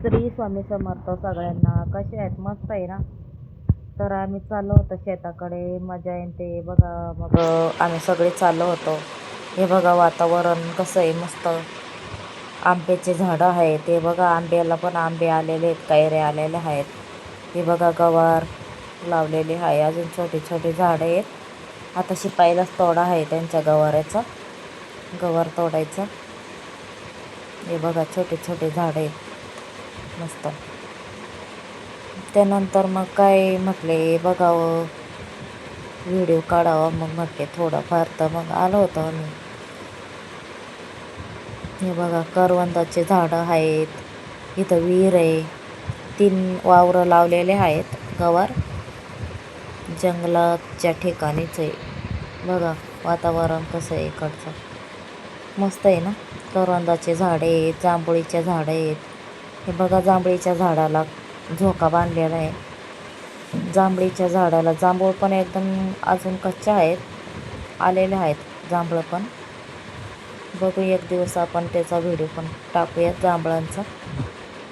श्री स्वामी समर्थ सगळ्यांना. कसे आहेत? मस्त आहे ना. तर आम्ही चाललो होतो शेताकडे, मजा येते बघा. मग आम्ही सगळे चाललो होतो. हे बघा वातावरण कसं आहे, मस्त आंब्याचे झाडं आहेत. ते बघा आंब्याला पण आंबे आलेले आहेत, कैऱ्या आलेल्या आहेत. हे बघा गवार लावलेले आहे, अजून छोटे छोटे झाडं आहेत. आता शिपायलाच तोडा आहे त्यांच्या गवाराचा, गवार तोडायचा. हे बघा छोटे छोटे झाडं आहेत मस्त. त्यानंतर मग काय म्हटले बघावं, व्हिडिओ काढावा. मग म्हटले थोडाफार, तर मग आलो होतो आम्ही. हे बघा करवंदाचे झाडं आहेत, इथं विहीर आहे, 3 वावरं लावलेले आहेत. गवार जंगलाच्या ठिकाणीच आहे. बघा वातावरण कसं आहे इकडचं, मस्त आहे ना. करवंदाचे झाडे आहेत, जांभळीच्या झाडं आहेत. हे बघा जांभळीच्या झाडाला झोका बांधलेला आहे. जांभळीच्या झाडाला जांभूळ पण एकदम अजून कच्चे आहेत, आलेले आहेत जांभळं पण. बघू एक दिवस आपण त्याचा व्हिडिओ पण टाकूयात जांभळांचा.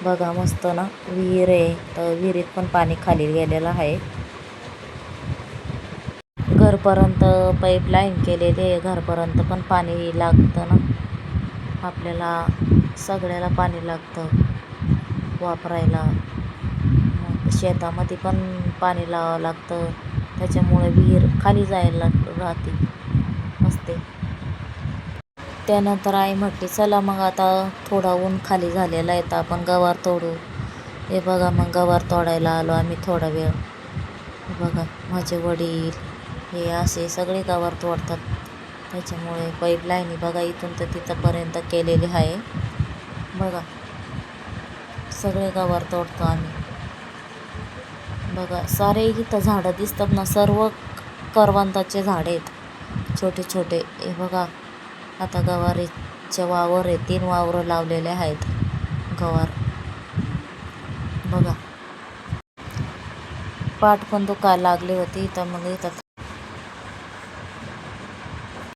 बघा मस्त ना. विहीर आहे, तर विहिरीत पण पाणी खाली गेलेलं आहे. घरपर्यंत पाईपलाईन केलेली आहे, घरपर्यंत पण पाणी लागतं ना आपल्याला. सगळ्याला पाणी लागतं वापरायला. मग शेतामध्ये पण पाणी लावावं लागतं, त्याच्यामुळे विहीर खाली जायला राहते असते. त्यानंतर आई म्हटली चला मग आता थोडा ऊन खाली झालेला आहे, तर आपण गवार तोडू. हे बघा मग गवार तोडायला आलो आम्ही थोडा वेळ. हे बघा माझे वडील हे असे सगळे गवार तोडतात, त्याच्यामुळे पाईपलाईन बघा इथून तर तिथंपर्यंत केलेली आहे. बघा सगळे गवार तोडतो आम्ही. बघा सारे इथं झाडं दिसतात ना, सर्व करवंदाचे झाडे आहेत छोटे छोटे. हे बघा आता गवारीचे वावर आहे, 3 वावरं लावलेले आहेत गवार. बघा पाठ पण दुखायला लागली होती, तर मग इथं